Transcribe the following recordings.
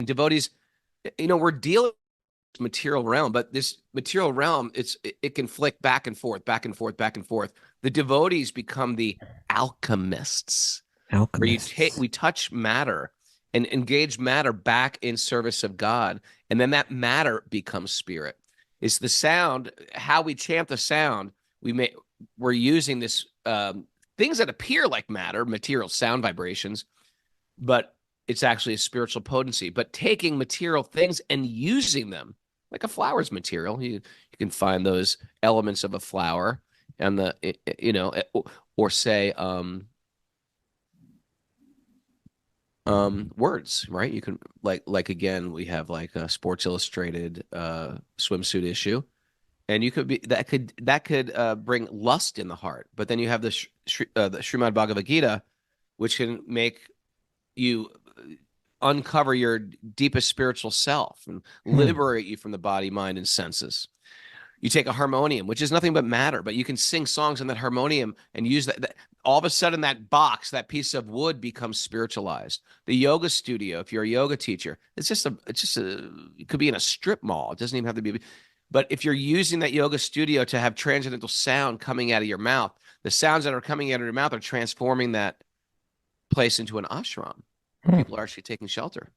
Devotees, we're dealing with material realm, but this material realm, it can flick back and forth, back and forth, back and forth. The devotees become the alchemists, where Alchemists. we touch matter and engage matter back in service of God, and then that matter becomes spirit. It's the sound, how we chant the sound. We're using this things that appear like matter, material sound vibrations, but it's actually a spiritual potency. But taking material things and using them like a flower's material, you can find those elements of a flower and or say words, right? You can like again, we have like a Sports Illustrated swimsuit issue, and you could be that could bring lust in the heart. But then you have the Srimad Bhagavad Gita, which can make you uncover your deepest spiritual self and Hmm. liberate you from the body, mind, and senses. You take a harmonium, which is nothing but matter, but you can sing songs on that harmonium and use that. All of a sudden, that box, that piece of wood, becomes spiritualized. The yoga studio, if you're a yoga teacher, it could be in a strip mall. It doesn't even have to be. But if you're using that yoga studio to have transcendental sound coming out of your mouth, the sounds that are coming out of your mouth are transforming that place into an ashram where Hmm. people are actually taking shelter.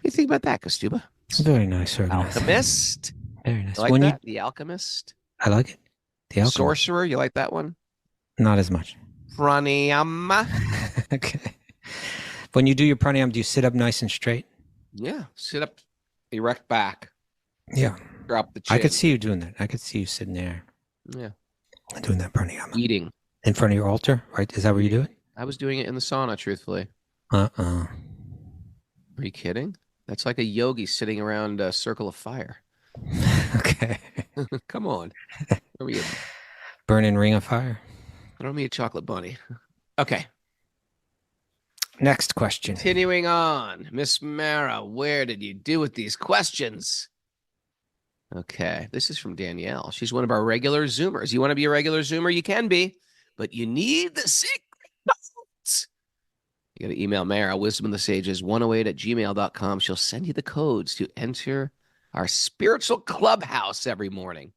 You think about that, Kastuba? Very nice organized. Alchemist. Very You nice. like When you, that? The Alchemist. I like it. The alchemist. Sorcerer. You like that one? Not as much. Pranayama. Okay. When you do your pranayama, do you sit up nice and straight? Yeah. Sit up, erect back, Yeah. drop the I could chin. see you doing that. I could see you sitting there Yeah. doing that pranayama Eating. in front of your altar, right? Is that where you do Eating. it? I was doing it in the sauna, truthfully. Uh-uh. Are you kidding? That's like a yogi sitting around a circle of fire. Okay. Come on. Throw me a, Burning ring of fire. throw me a chocolate bunny. Okay. Next question. Continuing on. Miss Mara, where did you do with these questions? Okay, this is from Danielle. She's one of our regular Zoomers. You want to be a regular Zoomer? You can be, but you need the secret codes. You got to email Mara, wisdom of the sages 108 at gmail.com. She'll send you the codes to enter our spiritual clubhouse every morning.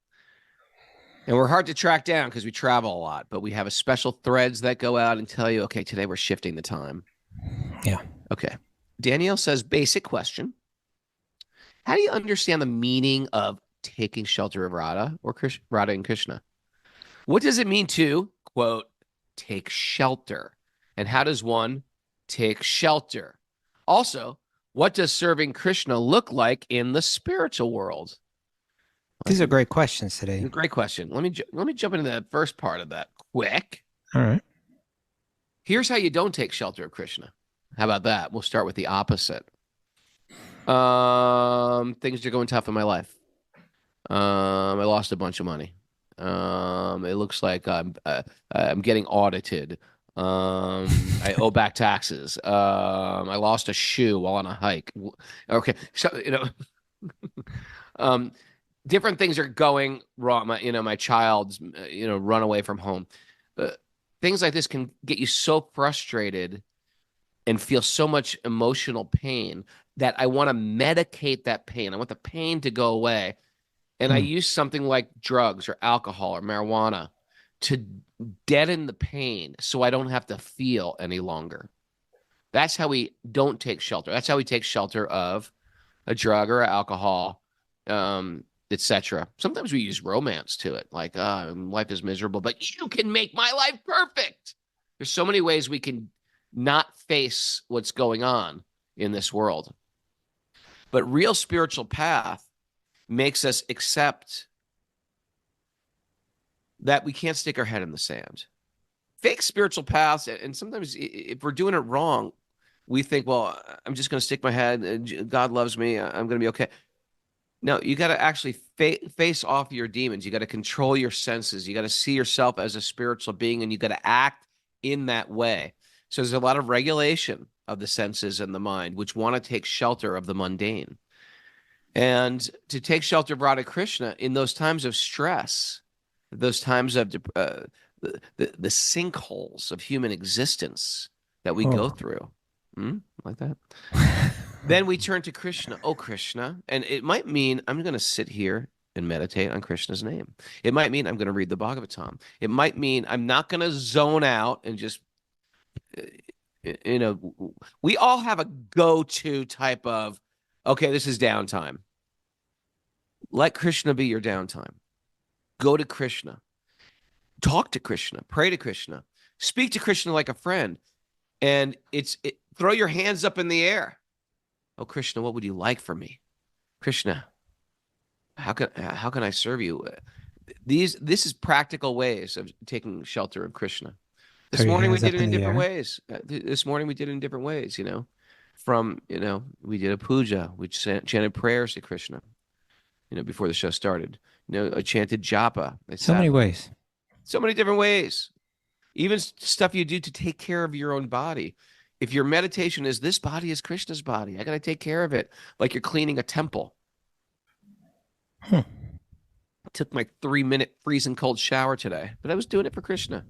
And we're hard to track down because we travel a lot, but we have a special threads that go out and tell you, okay, today we're shifting the time. Yeah. Okay. Danielle says, basic question. How do you understand the meaning of taking shelter of Radha or Radha and Krishna? What does it mean to, quote, take shelter? And how does one take shelter? Also, what does serving Krishna look like in the spiritual world? These are great questions today. Great question. Let me jump into the first part of that quick. All right. Here's how you don't take shelter of Krishna. How about that? We'll start with the opposite. Things are going tough in my life. I lost a bunch of money. It looks like I'm getting audited. I owe back taxes. I lost a shoe while on a hike. Okay, so um, different things are going wrong. My child's run away from home. Uh, Things like this can get you so frustrated and feel so much emotional pain that I want to medicate that pain. I want the pain to go away. And I Hmm. use something like drugs or alcohol or marijuana to deaden the pain so I don't have to feel any longer. That's how we don't take shelter. That's how we take shelter of a drug or alcohol, etc. Sometimes we use romance to it, like life is miserable, but you can make my life perfect. There's so many ways we can not face what's going on in this world. But real spiritual path makes us accept that we can't stick our head in the sand. Fake spiritual paths, and sometimes if we're doing it wrong, we think, well, I'm just going to stick my head. God loves me. I'm going to be okay. No, you got to actually face off your demons. You got to control your senses. You got to see yourself as a spiritual being, and you got to act in that way. So there's a lot of regulation of the senses and the mind, which want to take shelter of the mundane. And to take shelter of Radha Krishna in those times of stress, those times of the sinkholes of human existence that we go Oh. through. Like that? Then we turn to Krishna. Oh, Krishna. And it might mean I'm going to sit here and meditate on Krishna's name. It might mean I'm going to read the Bhagavatam. It might mean I'm not going to zone out and just, uh, we all have a go-to type of, okay, this is downtime. Let Krishna be your downtime. Go to Krishna. Talk to Krishna. Pray to Krishna. Speak to Krishna like a friend. And throw your hands up in the air. Oh, Krishna, what would you like from me? Krishna, how can I serve you? This is practical ways of taking shelter of Krishna. Throw This your morning we hands did up it in in the different air. ways. This morning we did it in different ways, From, we did a puja, which chanted prayers to Krishna, before the show started. I chanted japa. I So sat many ways. so many different ways. Even stuff you do to take care of your own body. If your meditation is this body is Krishna's body, I got to take care of it, like you're cleaning a temple. Hmm. I took my 3-minute freezing cold shower today, but I was doing it for Krishna.